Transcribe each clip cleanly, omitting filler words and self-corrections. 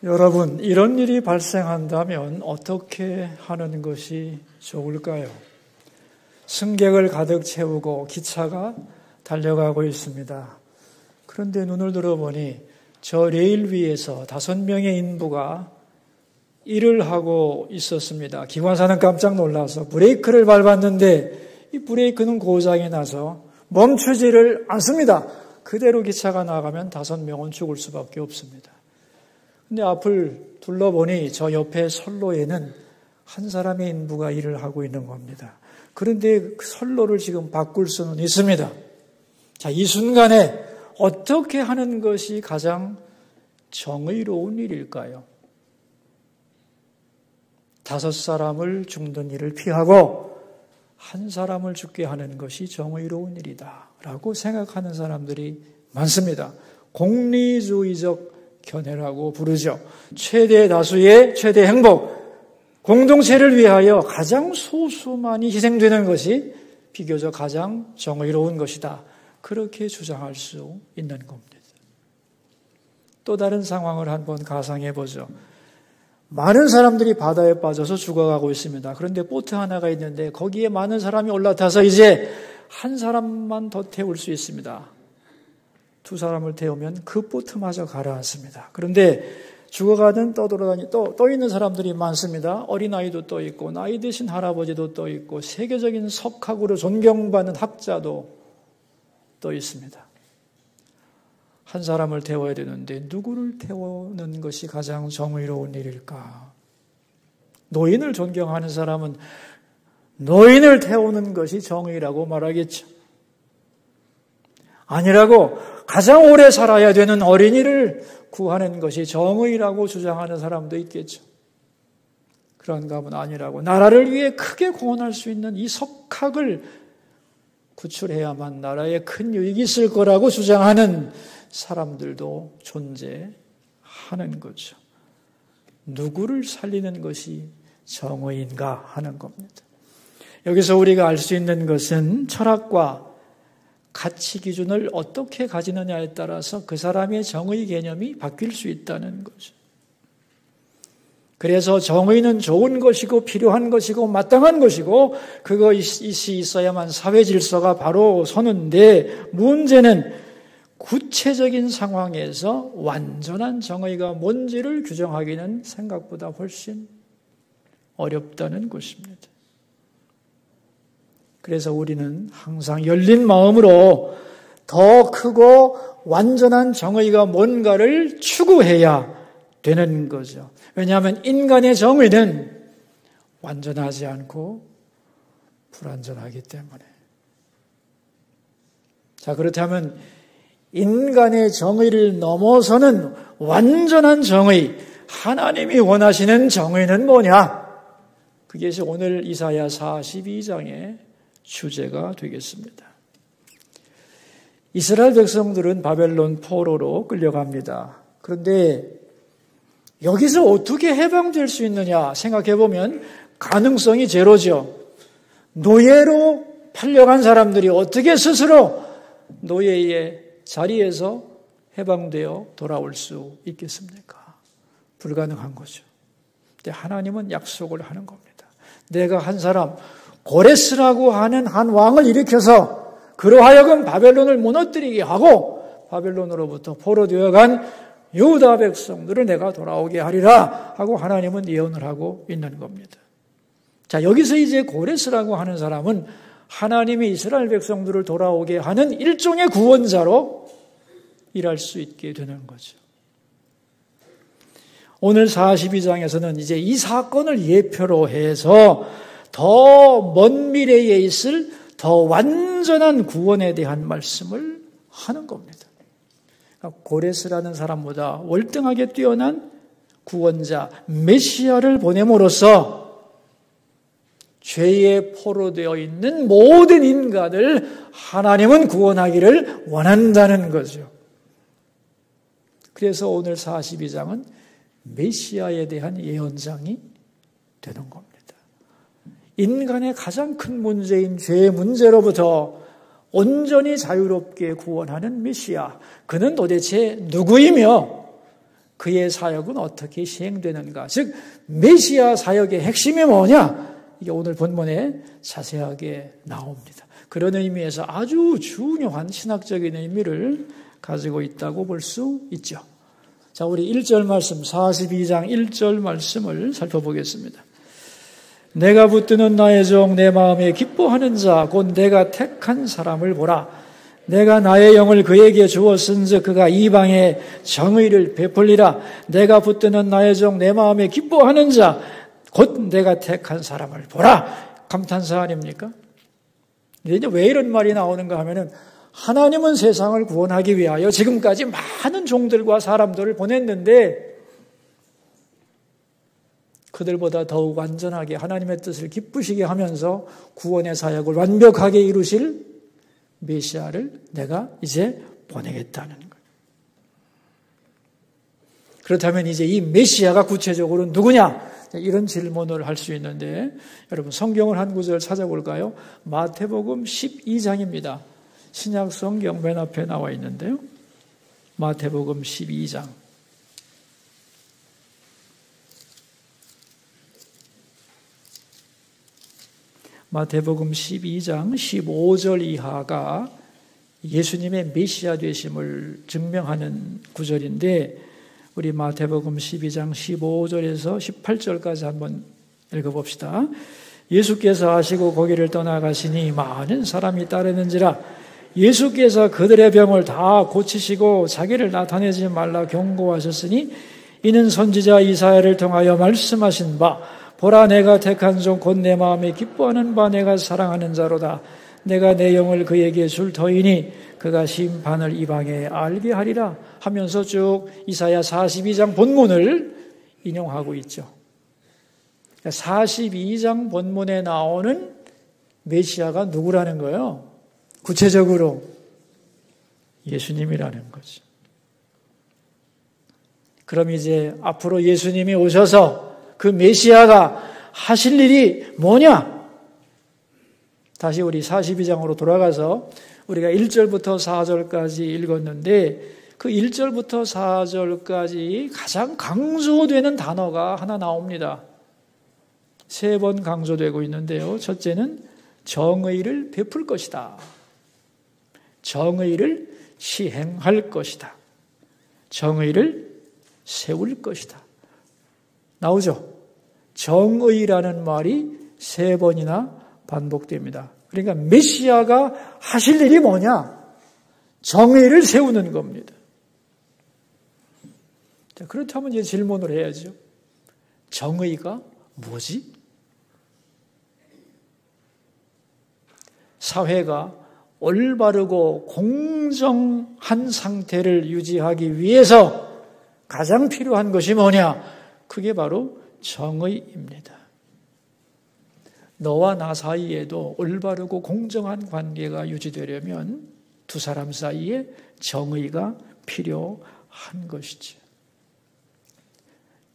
여러분, 이런 일이 발생한다면 어떻게 하는 것이 좋을까요? 승객을 가득 채우고 기차가 달려가고 있습니다. 그런데 눈을 들어보니 저 레일 위에서 5명의 인부가 일을 하고 있었습니다. 기관사는 깜짝 놀라서 브레이크를 밟았는데 이 브레이크는 고장이 나서 멈추지를 않습니다. 그대로 기차가 나가면 5명은 죽을 수밖에 없습니다. 근데 앞을 둘러보니 저 옆에 선로에는 한 사람의 인부가 일을 하고 있는 겁니다. 그런데 그 선로를 지금 바꿀 수는 있습니다. 자, 이 순간에 어떻게 하는 것이 가장 정의로운 일일까요? 5사람을 죽는 일을 피하고 한 사람을 죽게 하는 것이 정의로운 일이다 라고 생각하는 사람들이 많습니다. 공리주의적 견해라고 부르죠. 최대 다수의 최대 행복, 공동체를 위하여 가장 소수만이 희생되는 것이 비교적 가장 정의로운 것이다. 그렇게 주장할 수 있는 겁니다. 또 다른 상황을 한번 가상해 보죠. 많은 사람들이 바다에 빠져서 죽어가고 있습니다. 그런데 보트 하나가 있는데 거기에 많은 사람이 올라타서 이제 한 사람만 더 태울 수 있습니다. 2사람을 태우면 그 보트마저 가라앉습니다. 그런데 죽어가는 떠 있는 사람들이 많습니다. 어린아이도 떠 있고 나이 드신 할아버지도 떠 있고 세계적인 석학으로 존경받는 학자도 떠 있습니다. 한 사람을 태워야 되는데 누구를 태우는 것이 가장 정의로운 일일까? 노인을 존경하는 사람은 노인을 태우는 것이 정의라고 말하겠죠. 아니라고 가장 오래 살아야 되는 어린이를 구하는 것이 정의라고 주장하는 사람도 있겠죠. 그런가 하면 아니라고 나라를 위해 크게 공헌할 수 있는 이 석학을 구출해야만 나라에 큰 유익이 있을 거라고 주장하는 사람들도 존재하는 거죠. 누구를 살리는 것이 정의인가 하는 겁니다. 여기서 우리가 알 수 있는 것은 철학과 가치 기준을 어떻게 가지느냐에 따라서 그 사람의 정의 개념이 바뀔 수 있다는 거죠. 그래서 정의는 좋은 것이고 필요한 것이고 마땅한 것이고 그것이 있어야만 사회 질서가 바로 서는데 문제는 구체적인 상황에서 완전한 정의가 뭔지를 규정하기는 생각보다 훨씬 어렵다는 것입니다. 그래서 우리는 항상 열린 마음으로 더 크고 완전한 정의가 뭔가를 추구해야 되는 거죠. 왜냐하면 인간의 정의는 완전하지 않고 불완전하기 때문에. 자, 그렇다면 인간의 정의를 넘어서는 완전한 정의, 하나님이 원하시는 정의는 뭐냐? 그것이 오늘 이사야 42장의 주제가 되겠습니다. 이스라엘 백성들은 바벨론 포로로 끌려갑니다. 그런데 여기서 어떻게 해방될 수 있느냐 생각해보면 가능성이 제로죠. 노예로 팔려간 사람들이 어떻게 스스로 노예의 자리에서 해방되어 돌아올 수 있겠습니까? 불가능한 거죠. 근데 하나님은 약속을 하는 겁니다. 내가 한 사람 고레스라고 하는 한 왕을 일으켜서 그로 하여금 바벨론을 무너뜨리게 하고 바벨론으로부터 포로되어 간 유다 백성들을 내가 돌아오게 하리라 하고 하나님은 예언을 하고 있는 겁니다. 자, 여기서 이제 고레스라고 하는 사람은 하나님이 이스라엘 백성들을 돌아오게 하는 일종의 구원자로 일할 수 있게 되는 거죠. 오늘 42장에서는 이제 이 사건을 예표로 해서 더 먼 미래에 있을 더 완전한 구원에 대한 말씀을 하는 겁니다. 고레스라는 사람보다 월등하게 뛰어난 구원자 메시아를 보냄으로써 죄에 포로되어 있는 모든 인간을 하나님은 구원하기를 원한다는 거죠. 그래서 오늘 42장은 메시아에 대한 예언장이 되는 겁니다. 인간의 가장 큰 문제인 죄의 문제로부터 온전히 자유롭게 구원하는 메시아. 그는 도대체 누구이며 그의 사역은 어떻게 시행되는가? 즉 메시아 사역의 핵심이 뭐냐? 이게 오늘 본문에 자세하게 나옵니다. 그런 의미에서 아주 중요한 신학적인 의미를 가지고 있다고 볼 수 있죠. 자, 우리 1절 말씀, 42장 1절 말씀을 살펴보겠습니다. 내가 붙드는 나의 종 내 마음에 기뻐하는 자 곧 내가 택한 사람을 보라. 내가 나의 영을 그에게 주었은즉 그가 이방에 정의를 베풀리라. 내가 붙드는 나의 종 내 마음에 기뻐하는 자 곧 내가 택한 사람을 보라. 감탄사 아닙니까? 근데 왜 이런 말이 나오는가 하면은 하나님은 세상을 구원하기 위하여 지금까지 많은 종들과 사람들을 보냈는데 그들보다 더욱 완전하게 하나님의 뜻을 기쁘시게 하면서 구원의 사역을 완벽하게 이루실 메시아를 내가 이제 보내겠다는 거예요. 그렇다면 이제 이 메시아가 구체적으로 누구냐? 이런 질문을 할 수 있는데 여러분 성경을 한 구절 찾아볼까요? 마태복음 12장입니다. 신약 성경 맨 앞에 나와 있는데요. 마태복음 12장. 마태복음 12장 15절 이하가 예수님의 메시아 되심을 증명하는 구절인데 우리 마태복음 12장 15절에서 18절까지 한번 읽어봅시다. 예수께서 하시고 거기를 떠나가시니 많은 사람이 따르는지라 예수께서 그들의 병을 다 고치시고 자기를 나타내지 말라 경고하셨으니 이는 선지자 이사야를 통하여 말씀하신 바 보라 내가 택한 종 곧 내 마음에 기뻐하는 바 내가 사랑하는 자로다. 내가 내 영을 그에게 줄 터이니 그가 심판을 이방에 알게 하리라 하면서 쭉 이사야 42장 본문을 인용하고 있죠. 42장 본문에 나오는 메시아가 누구라는 거예요? 구체적으로 예수님이라는 거죠. 그럼 이제 앞으로 예수님이 오셔서 그 메시아가 하실 일이 뭐냐? 다시 우리 42장으로 돌아가서 우리가 1절부터 4절까지 읽었는데 그 1절부터 4절까지 가장 강조되는 단어가 하나 나옵니다. 3번 강조되고 있는데요. 첫째는 정의를 베풀 것이다. 정의를 시행할 것이다. 정의를 세울 것이다. 나오죠? 정의라는 말이 3번이나 반복됩니다. 그러니까 메시아가 하실 일이 뭐냐? 정의를 세우는 겁니다. 자, 그렇다면 이제 질문을 해야죠. 정의가 뭐지? 사회가 올바르고 공정한 상태를 유지하기 위해서 가장 필요한 것이 뭐냐? 그게 바로 정의입니다. 너와 나 사이에도 올바르고 공정한 관계가 유지되려면 두 사람 사이에 정의가 필요한 것이죠.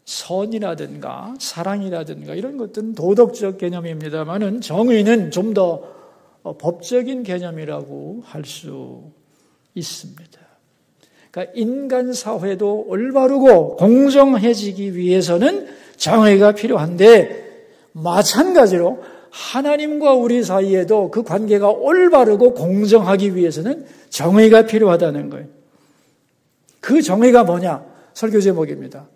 선이라든가 사랑이라든가 이런 것들은 도덕적 개념입니다만은 정의는 좀 더 법적인 개념이라고 할 수 있습니다. 그러니까 인간 사회도 올바르고 공정해지기 위해서는 정의가 필요한데 마찬가지로 하나님과 우리 사이에도 그 관계가 올바르고 공정하기 위해서는 정의가 필요하다는 거예요. 그 정의가 뭐냐? 설교 제목입니다.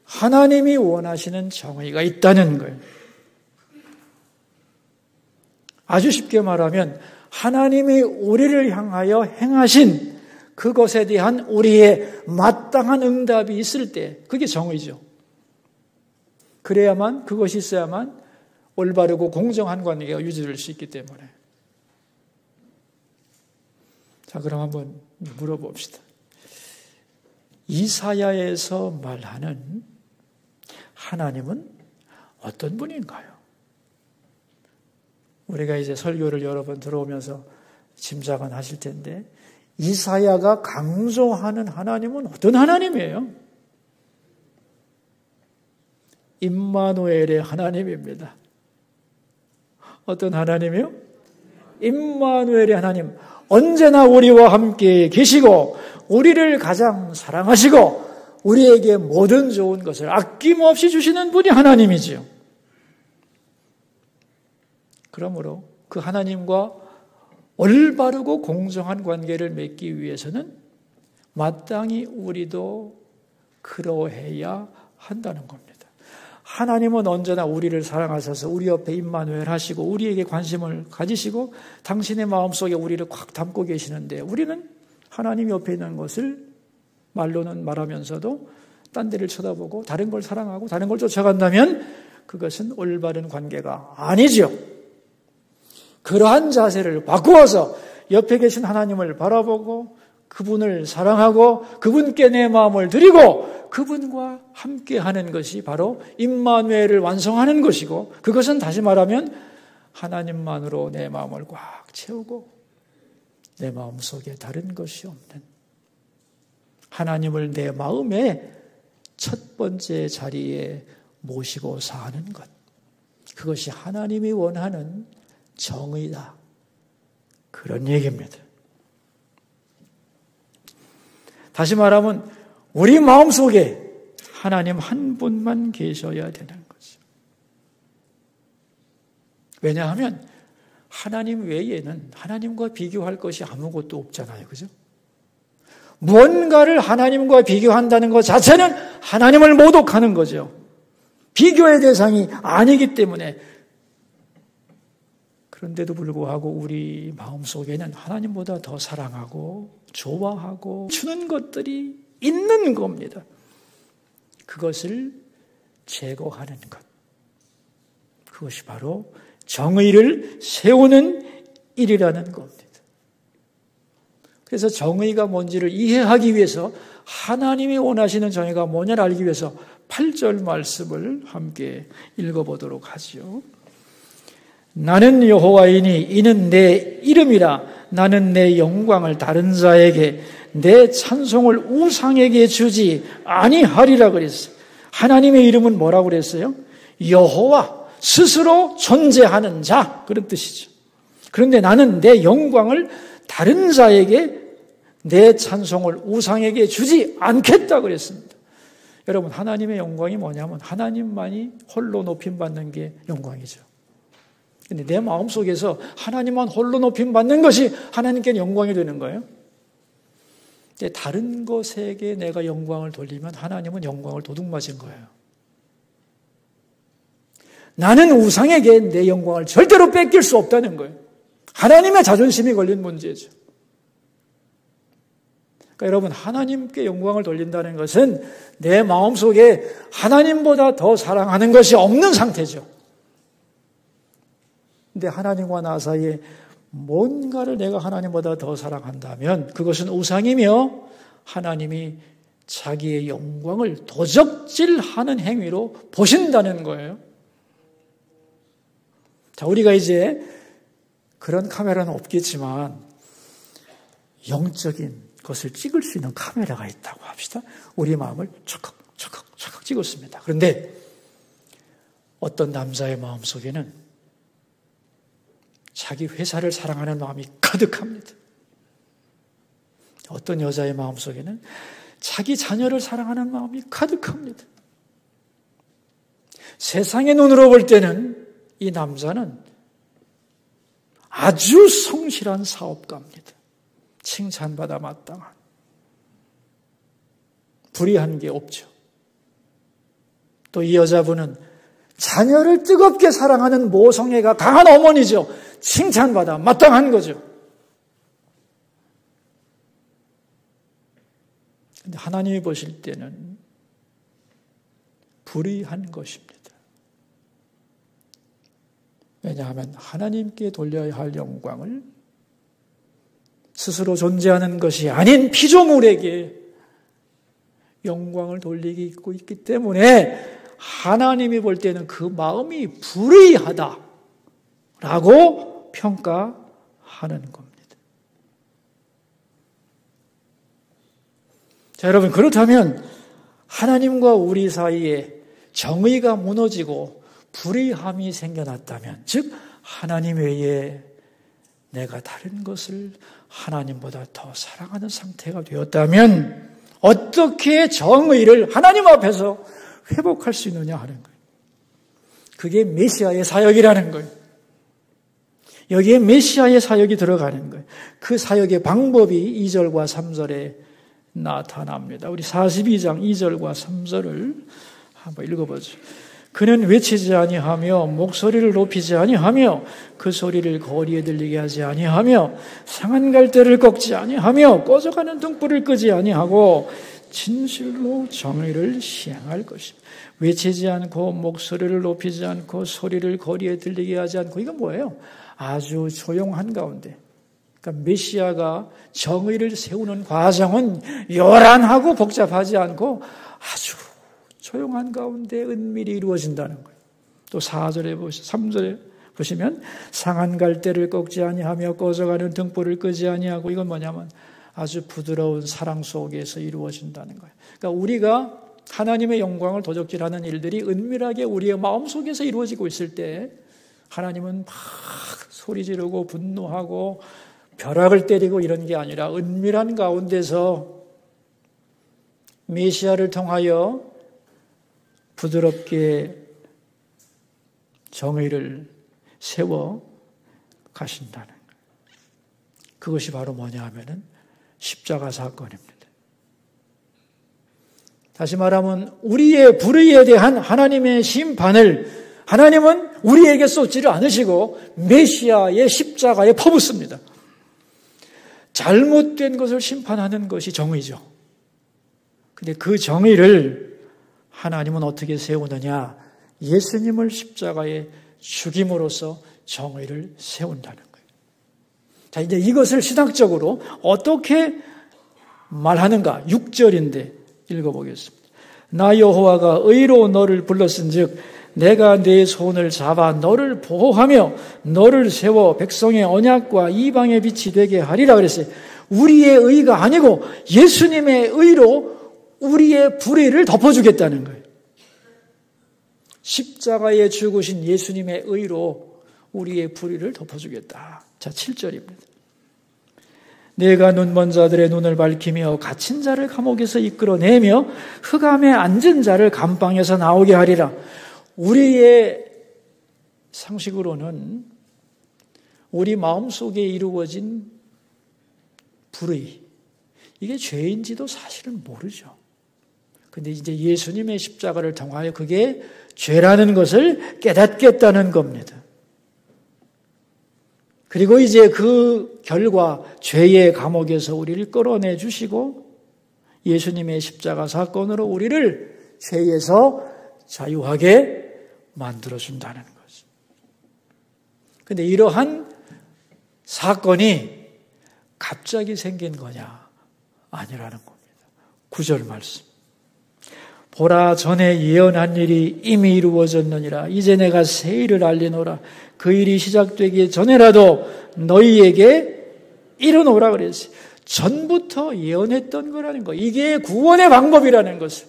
하나님이 원하시는 정의가 있다는 거예요. 아주 쉽게 말하면 하나님이 우리를 향하여 행하신 그것에 대한 우리의 마땅한 응답이 있을 때 그게 정의죠. 그래야만 그것이 있어야만 올바르고 공정한 관계가 유지될 수 있기 때문에. 자, 그럼 한번 물어봅시다. 이사야에서 말하는 하나님은 어떤 분인가요? 우리가 이제 설교를 여러 번 들어오면서 짐작은 하실 텐데 이사야가 강조하는 하나님은 어떤 하나님이에요? 임마누엘의 하나님입니다. 어떤 하나님이요? 임마누엘의 하나님. 언제나 우리와 함께 계시고 우리를 가장 사랑하시고 우리에게 모든 좋은 것을 아낌없이 주시는 분이 하나님이지요. 그러므로 그 하나님과 올바르고 공정한 관계를 맺기 위해서는 마땅히 우리도 그러해야 한다는 겁니다. 하나님은 언제나 우리를 사랑하셔서 우리 옆에 임마누엘 하시고 우리에게 관심을 가지시고 당신의 마음속에 우리를 꽉 담고 계시는데 우리는 하나님 옆에 있는 것을 말로는 말하면서도 딴 데를 쳐다보고 다른 걸 사랑하고 다른 걸 쫓아간다면 그것은 올바른 관계가 아니죠. 그러한 자세를 바꾸어서 옆에 계신 하나님을 바라보고 그분을 사랑하고 그분께 내 마음을 드리고 그분과 함께하는 것이 바로 임마누엘을 완성하는 것이고 그것은 다시 말하면 하나님만으로 내 마음을 꽉 채우고 내 마음속에 다른 것이 없는 하나님을 내 마음의 첫 번째 자리에 모시고 사는 것. 그것이 하나님이 원하는 정의다. 그런 얘기입니다. 다시 말하면 우리 마음속에 하나님 한 분만 계셔야 되는 거죠. 왜냐하면 하나님 외에는 하나님과 비교할 것이 아무것도 없잖아요. 그죠? 무언가를 하나님과 비교한다는 것 자체는 하나님을 모독하는 거죠. 비교의 대상이 아니기 때문에. 그런데도 불구하고 우리 마음속에는 하나님보다 더 사랑하고 좋아하고 주는 것들이 있는 겁니다. 그것을 제거하는 것. 그것이 바로 정의를 세우는 일이라는 겁니다. 그래서 정의가 뭔지를 이해하기 위해서 하나님이 원하시는 정의가 뭐냐를 알기 위해서 8절 말씀을 함께 읽어보도록 하죠. 나는 여호와이니 이는 내 이름이라 나는 내 영광을 다른 자에게 내 찬송을 우상에게 주지 아니하리라 그랬어요. 하나님의 이름은 뭐라고 그랬어요? 여호와, 스스로 존재하는 자, 그런 뜻이죠. 그런데 나는 내 영광을 다른 자에게 내 찬송을 우상에게 주지 않겠다 그랬습니다. 여러분 하나님의 영광이 뭐냐면 하나님만이 홀로 높임받는 게 영광이죠. 근데 내 마음속에서 하나님만 홀로 높임받는 것이 하나님께 영광이 되는 거예요. 근데 다른 것에게 내가 영광을 돌리면 하나님은 영광을 도둑맞은 거예요. 나는 우상에게 내 영광을 절대로 뺏길 수 없다는 거예요. 하나님의 자존심이 걸린 문제죠. 그러니까 여러분 하나님께 영광을 돌린다는 것은 내 마음속에 하나님보다 더 사랑하는 것이 없는 상태죠. 근데 하나님과 나 사이에 뭔가를 내가 하나님보다 더 사랑한다면 그것은 우상이며 하나님이 자기의 영광을 도적질하는 행위로 보신다는 거예요. 자, 우리가 이제 그런 카메라는 없겠지만 영적인 것을 찍을 수 있는 카메라가 있다고 합시다. 우리 마음을 척척척척 찍었습니다. 그런데 어떤 남자의 마음속에는 자기 회사를 사랑하는 마음이 가득합니다. 어떤 여자의 마음속에는 자기 자녀를 사랑하는 마음이 가득합니다. 세상의 눈으로 볼 때는 이 남자는 아주 성실한 사업가입니다. 칭찬받아 마땅한. 불의한 게 없죠. 또 이 여자분은 자녀를 뜨겁게 사랑하는 모성애가 강한 어머니죠. 칭찬받아 마땅한 거죠. 근데 하나님이 보실 때는 불의한 것입니다. 왜냐하면 하나님께 돌려야 할 영광을 스스로 존재하는 것이 아닌 피조물에게 영광을 돌리고 있기 때문에 하나님이 볼 때는 그 마음이 불의하다라고 평가하는 겁니다. 자, 여러분, 그렇다면 하나님과 우리 사이에 정의가 무너지고 불의함이 생겨났다면, 즉 하나님 외에 내가 다른 것을 하나님보다 더 사랑하는 상태가 되었다면 어떻게 정의를 하나님 앞에서 회복할 수 있느냐 하는 거예요. 그게 메시아의 사역이라는 거예요. 여기에 메시아의 사역이 들어가는 거예요. 그 사역의 방법이 2절과 3절에 나타납니다. 우리 42장 2절과 3절을 한번 읽어보죠. 그는 외치지 아니하며 목소리를 높이지 아니하며 그 소리를 거리에 들리게 하지 아니하며 상한 갈대를 꺾지 아니하며 꺼져가는 등불을 끄지 아니하고 진실로 정의를 시행할 것입니다. 외치지 않고 목소리를 높이지 않고 소리를 거리에 들리게 하지 않고 이건 뭐예요? 아주 조용한 가운데, 그러니까 메시아가 정의를 세우는 과정은 요란하고 복잡하지 않고 아주 조용한 가운데 은밀히 이루어진다는 거예요. 또 4절에 3절에 보시면 상한 갈대를 꺾지 아니하며 꺼져가는 등불을 끄지 아니하고 이건 뭐냐면 아주 부드러운 사랑 속에서 이루어진다는 거예요. 그러니까 우리가 하나님의 영광을 도적질하는 일들이 은밀하게 우리의 마음속에서 이루어지고 있을 때 하나님은 막 소리 지르고 분노하고 벼락을 때리고 이런 게 아니라 은밀한 가운데서 메시아를 통하여 부드럽게 정의를 세워 가신다는 거예요. 그것이 바로 뭐냐 하면은 십자가 사건입니다. 다시 말하면 우리의 불의에 대한 하나님의 심판을 하나님은 우리에게 쏟지를 않으시고 메시아의 십자가에 퍼붓습니다. 잘못된 것을 심판하는 것이 정의죠. 근데 그 정의를 하나님은 어떻게 세우느냐? 예수님을 십자가에 죽임으로써 정의를 세운다는 거예요. 자, 이제 이것을 신학적으로 어떻게 말하는가? 6절인데 읽어보겠습니다. 나 여호와가 의로 너를 불렀은즉 내가 네 손을 잡아 너를 보호하며 너를 세워 백성의 언약과 이방의 빛이 되게 하리라 그랬어요. 우리의 의가 아니고 예수님의 의로 우리의 불의를 덮어주겠다는 거예요. 십자가에 죽으신 예수님의 의로 우리의 불의를 덮어주겠다. 자, 7절입니다. 내가 눈먼 자들의 눈을 밝히며 갇힌 자를 감옥에서 이끌어내며 흑암에 앉은 자를 감방에서 나오게 하리라. 우리의 상식으로는 우리 마음속에 이루어진 불의, 이게 죄인지도 사실은 모르죠. 근데 이제 예수님의 십자가를 통하여 그게 죄라는 것을 깨닫겠다는 겁니다. 그리고 이제 그 결과 죄의 감옥에서 우리를 끌어내 주시고 예수님의 십자가 사건으로 우리를 죄에서 자유하게 만들어준다는 거죠. 그런데 이러한 사건이 갑자기 생긴 거냐? 아니라는 겁니다. 9절 말씀. 보라, 전에 예언한 일이 이미 이루어졌느니라. 이제 내가 새 일을 알리노라. 그 일이 시작되기 전에라도 너희에게 이르노라 그랬어요. 전부터 예언했던 거라는 거. 이게 구원의 방법이라는 것을.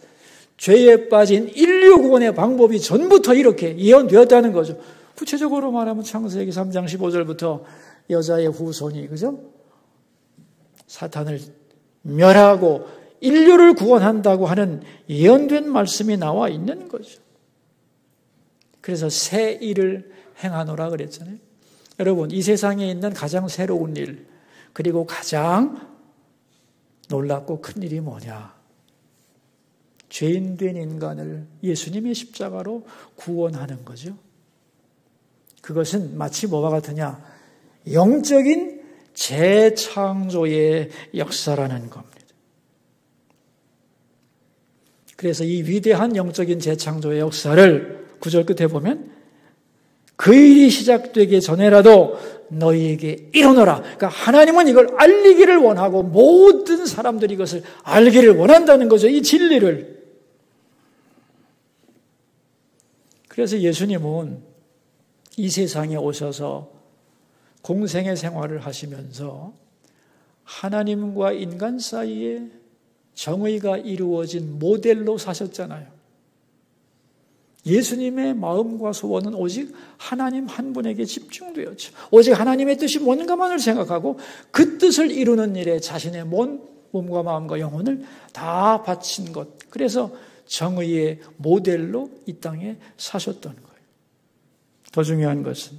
죄에 빠진 인류 구원의 방법이 전부터 이렇게 예언되었다는 거죠. 구체적으로 말하면 창세기 3장 15절부터 여자의 후손이, 그죠? 사탄을 멸하고 인류를 구원한다고 하는 예언된 말씀이 나와 있는 거죠. 그래서 새 일을 행하노라 그랬잖아요. 여러분, 이 세상에 있는 가장 새로운 일, 그리고 가장 놀랍고 큰 일이 뭐냐? 죄인된 인간을 예수님의 십자가로 구원하는 거죠. 그것은 마치 뭐와 같으냐? 영적인 재창조의 역사라는 겁니다. 그래서 이 위대한 영적인 재창조의 역사를 9절 끝에 보면 그 일이 시작되기 전에라도 너희에게 이르노라. 그러니까 하나님은 이걸 알리기를 원하고 모든 사람들이 이것을 알기를 원한다는 거죠. 이 진리를. 그래서 예수님은 이 세상에 오셔서 공생의 생활을 하시면서 하나님과 인간 사이에 정의가 이루어진 모델로 사셨잖아요. 예수님의 마음과 소원은 오직 하나님 한 분에게 집중되었죠. 오직 하나님의 뜻이 뭔가만을 생각하고 그 뜻을 이루는 일에 자신의 몸과 마음과 영혼을 다 바친 것. 그래서 정의의 모델로 이 땅에 사셨던 거예요. 더 중요한 것은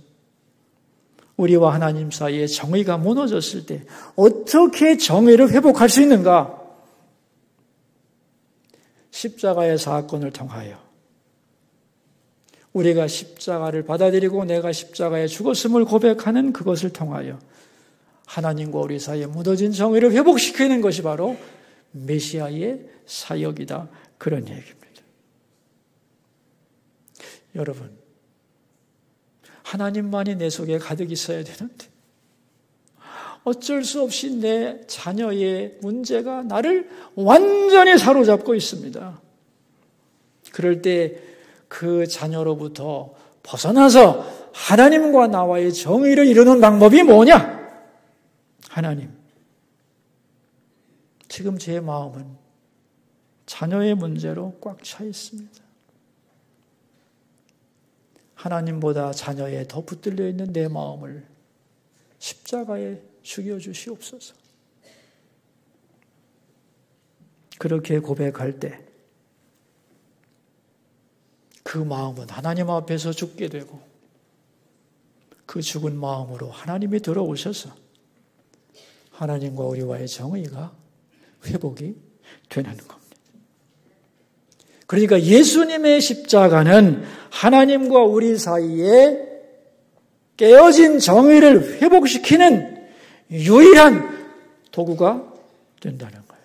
우리와 하나님 사이에 정의가 무너졌을 때 어떻게 정의를 회복할 수 있는가? 십자가의 사건을 통하여 우리가 십자가를 받아들이고 내가 십자가에 죽었음을 고백하는 그것을 통하여 하나님과 우리 사이에 무너진 정의를 회복시키는 것이 바로 메시아의 사역이다. 그런 얘기입니다. 여러분, 하나님만이 내 속에 가득 있어야 되는데 어쩔 수 없이 내 자녀의 문제가 나를 완전히 사로잡고 있습니다. 그럴 때 그 자녀로부터 벗어나서 하나님과 나와의 정의를 이루는 방법이 뭐냐? 하나님, 지금 제 마음은 자녀의 문제로 꽉 차 있습니다. 하나님보다 자녀에 더 붙들려 있는 내 마음을 십자가에 죽여주시옵소서. 그렇게 고백할 때 그 마음은 하나님 앞에서 죽게 되고 그 죽은 마음으로 하나님이 들어오셔서 하나님과 우리와의 정의가 회복이 되는 겁니다. 그러니까 예수님의 십자가는 하나님과 우리 사이에 깨어진 정의를 회복시키는 유일한 도구가 된다는 거예요.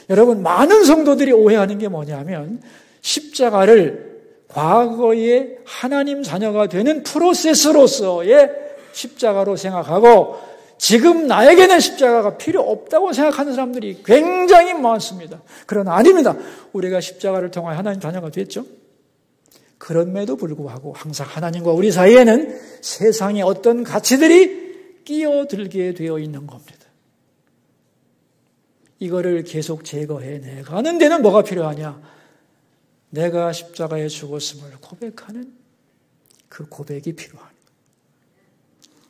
여러분, 많은 성도들이 오해하는 게 뭐냐면 십자가를 과거의 하나님 자녀가 되는 프로세스로서의 십자가로 생각하고 지금 나에게는 십자가가 필요 없다고 생각하는 사람들이 굉장히 많습니다. 그러나 아닙니다. 우리가 십자가를 통하여 하나님 자녀가 됐죠. 그럼에도 불구하고 항상 하나님과 우리 사이에는 세상의 어떤 가치들이 끼어들게 되어 있는 겁니다. 이거를 계속 제거해 내가는 데는 뭐가 필요하냐? 내가 십자가에 죽었음을 고백하는 그 고백이 필요합니다.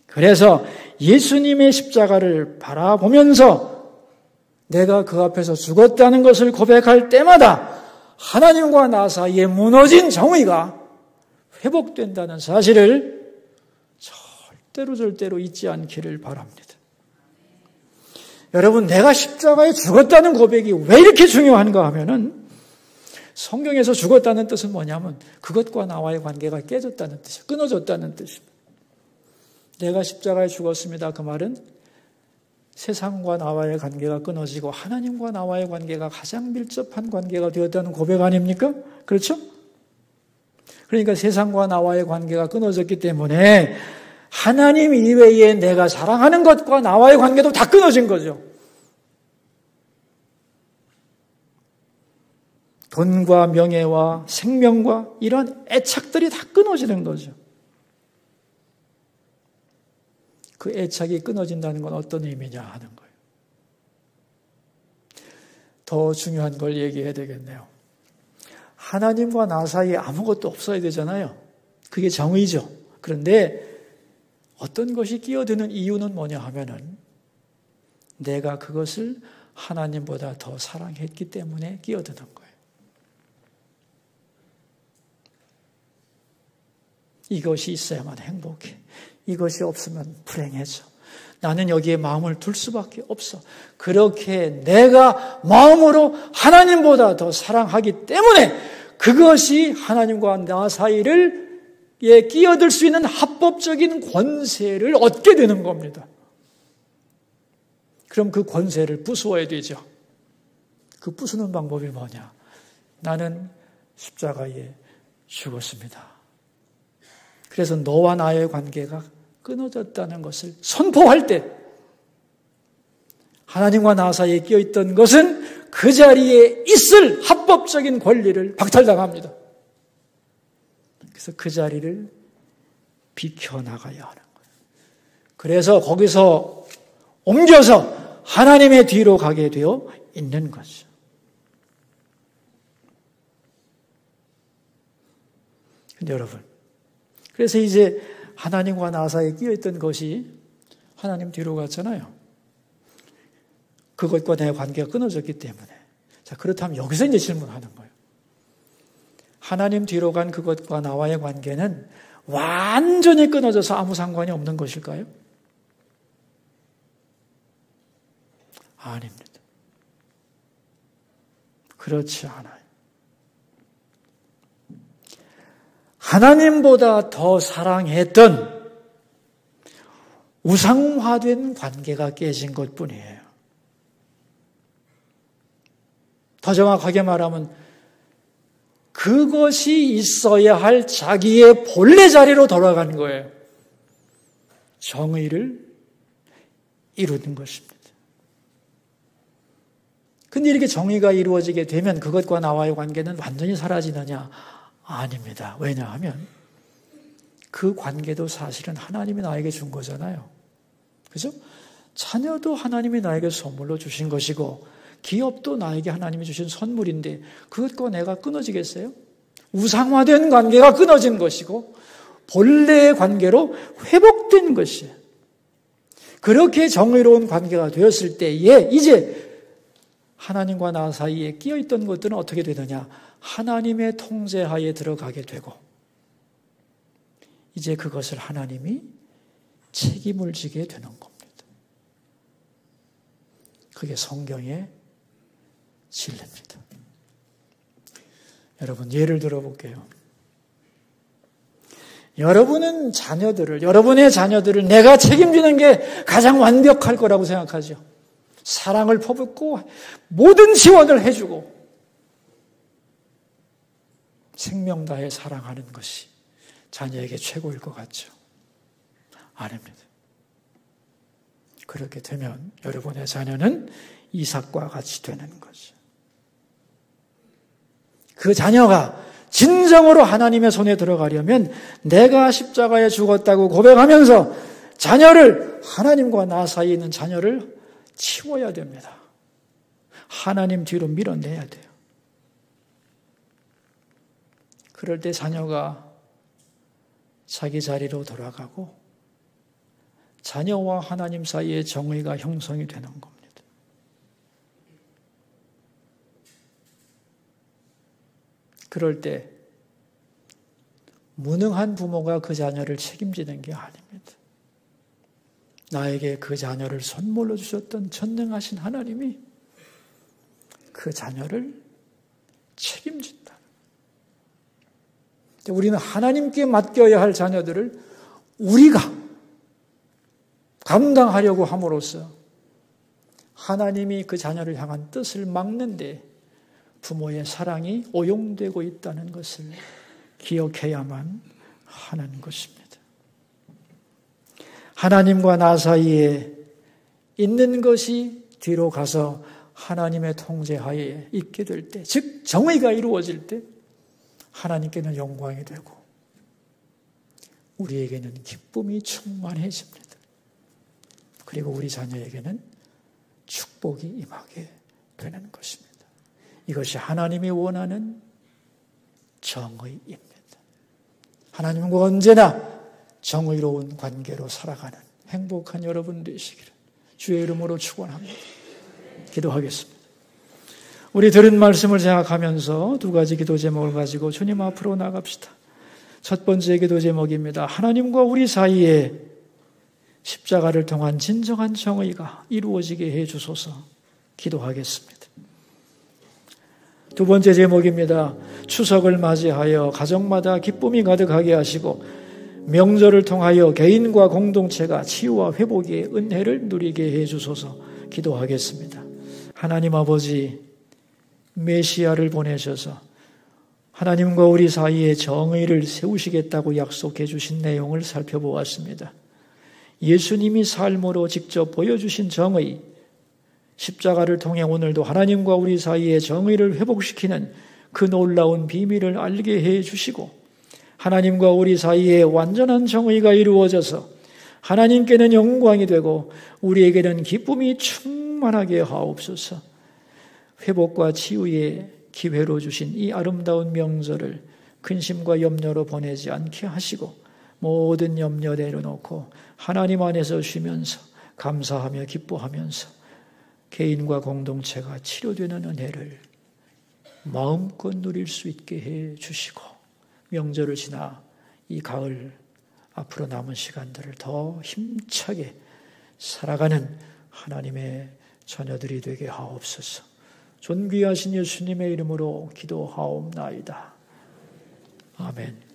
그래서 예수님의 십자가를 바라보면서 내가 그 앞에서 죽었다는 것을 고백할 때마다 하나님과 나 사이에 무너진 정의가 회복된다는 사실을 절대로 잊지 않기를 바랍니다. 여러분, 내가 십자가에 죽었다는 고백이 왜 이렇게 중요한가 하면은 성경에서 죽었다는 뜻은 뭐냐면 그것과 나와의 관계가 깨졌다는 뜻이에요. 끊어졌다는 뜻입니다. 내가 십자가에 죽었습니다. 그 말은 세상과 나와의 관계가 끊어지고 하나님과 나와의 관계가 가장 밀접한 관계가 되었다는 고백 아닙니까? 그렇죠? 그러니까 세상과 나와의 관계가 끊어졌기 때문에 하나님 이외에 내가 사랑하는 것과 나와의 관계도 다 끊어진 거죠. 돈과 명예와 생명과 이런 애착들이 다 끊어지는 거죠. 그 애착이 끊어진다는 건 어떤 의미냐 하는 거예요. 더 중요한 걸 얘기해야 되겠네요. 하나님과 나 사이에 아무것도 없어야 되잖아요. 그게 정의죠. 그런데 어떤 것이 끼어드는 이유는 뭐냐 하면은 내가 그것을 하나님보다 더 사랑했기 때문에 끼어드는 거예요. 이것이 있어야만 행복해. 이것이 없으면 불행해져. 나는 여기에 마음을 둘 수밖에 없어. 그렇게 내가 마음으로 하나님보다 더 사랑하기 때문에 그것이 하나님과 나 사이를 끼어들 수 있는 합법적인 권세를 얻게 되는 겁니다. 그럼 그 권세를 부수어야 되죠. 그 부수는 방법이 뭐냐? 나는 십자가에 죽었습니다. 그래서 너와 나의 관계가 끊어졌다는 것을 선포할 때 하나님과 나 사이에 끼어있던 것은 그 자리에 있을 합법적인 권리를 박탈당합니다. 그래서 그 자리를 비켜나가야 하는 거예요. 그래서 거기서 옮겨서 하나님의 뒤로 가게 되어 있는 거죠. 근데 여러분, 그래서 이제 하나님과 나 사이에 끼어있던 것이 하나님 뒤로 갔잖아요. 그것과 내 관계가 끊어졌기 때문에. 자, 그렇다면 여기서 이제 질문하는 거예요. 하나님 뒤로 간 그것과 나와의 관계는 완전히 끊어져서 아무 상관이 없는 것일까요? 아닙니다. 그렇지 않아요. 하나님보다 더 사랑했던 우상화된 관계가 깨진 것뿐이에요. 더 정확하게 말하면 그것이 있어야 할 자기의 본래 자리로 돌아간 거예요. 정의를 이루는 것입니다. 근데 이렇게 정의가 이루어지게 되면 그것과 나와의 관계는 완전히 사라지느냐? 아닙니다. 왜냐하면 그 관계도 사실은 하나님이 나에게 준 거잖아요. 그죠? 자녀도 하나님이 나에게 선물로 주신 것이고 기업도 나에게 하나님이 주신 선물인데 그것과 내가 끊어지겠어요? 우상화된 관계가 끊어진 것이고 본래의 관계로 회복된 것이에요. 그렇게 정의로운 관계가 되었을 때에 이제 하나님과 나 사이에 끼어있던 것들은 어떻게 되느냐? 하나님의 통제하에 들어가게 되고 이제 그것을 하나님이 책임을 지게 되는 겁니다. 그게 성경의 진리입니다. 여러분, 예를 들어볼게요. 여러분의 자녀들을 내가 책임지는 게 가장 완벽할 거라고 생각하죠. 사랑을 퍼붓고 모든 지원을 해주고 생명 다해 사랑하는 것이 자녀에게 최고일 것 같죠. 아닙니다. 그렇게 되면 여러분의 자녀는 이삭과 같이 되는 거죠. 그 자녀가 진정으로 하나님의 손에 들어가려면 내가 십자가에 죽었다고 고백하면서 하나님과 나 사이에 있는 자녀를 치워야 됩니다. 하나님 뒤로 밀어내야 돼요. 그럴 때 자녀가 자기 자리로 돌아가고 자녀와 하나님 사이의 정의가 형성이 되는 겁니다. 그럴 때 무능한 부모가 그 자녀를 책임지는 게 아닙니다. 나에게 그 자녀를 선물로 주셨던 전능하신 하나님이 그 자녀를 책임진다. 우리는 하나님께 맡겨야 할 자녀들을 우리가 감당하려고 함으로써 하나님이 그 자녀를 향한 뜻을 막는데 부모의 사랑이 오용되고 있다는 것을 기억해야만 하는 것입니다. 하나님과 나 사이에 있는 것이 뒤로 가서 하나님의 통제하에 있게 될 때, 즉 정의가 이루어질 때 하나님께는 영광이 되고 우리에게는 기쁨이 충만해집니다. 그리고 우리 자녀에게는 축복이 임하게 되는 것입니다. 이것이 하나님이 원하는 정의입니다. 하나님과 언제나 정의로운 관계로 살아가는 행복한 여러분 되시기를 주의 이름으로 축원합니다. 기도하겠습니다. 우리 들은 말씀을 생각하면서 두 가지 기도 제목을 가지고 주님 앞으로 나갑시다. 첫 번째 기도 제목입니다. 하나님과 우리 사이에 십자가를 통한 진정한 정의가 이루어지게 해 주소서. 기도하겠습니다. 두 번째 제목입니다. 추석을 맞이하여 가정마다 기쁨이 가득하게 하시고 명절을 통하여 개인과 공동체가 치유와 회복의 은혜를 누리게 해 주소서. 기도하겠습니다. 하나님 아버지, 메시아를 보내셔서 하나님과 우리 사이에 정의를 세우시겠다고 약속해 주신 내용을 살펴보았습니다. 예수님이 삶으로 직접 보여주신 정의, 십자가를 통해 오늘도 하나님과 우리 사이에 정의를 회복시키는 그 놀라운 비밀을 알게 해 주시고 하나님과 우리 사이에 완전한 정의가 이루어져서 하나님께는 영광이 되고 우리에게는 기쁨이 충만하게 하옵소서. 회복과 치유의 기회로 주신 이 아름다운 명절을 근심과 염려로 보내지 않게 하시고 모든 염려 내려놓고 하나님 안에서 쉬면서 감사하며 기뻐하면서 개인과 공동체가 치료되는 은혜를 마음껏 누릴 수 있게 해 주시고, 명절을 지나 이 가을 앞으로 남은 시간들을 더 힘차게 살아가는 하나님의 자녀들이 되게 하옵소서. 존귀하신 예수님의 이름으로 기도하옵나이다. 아멘.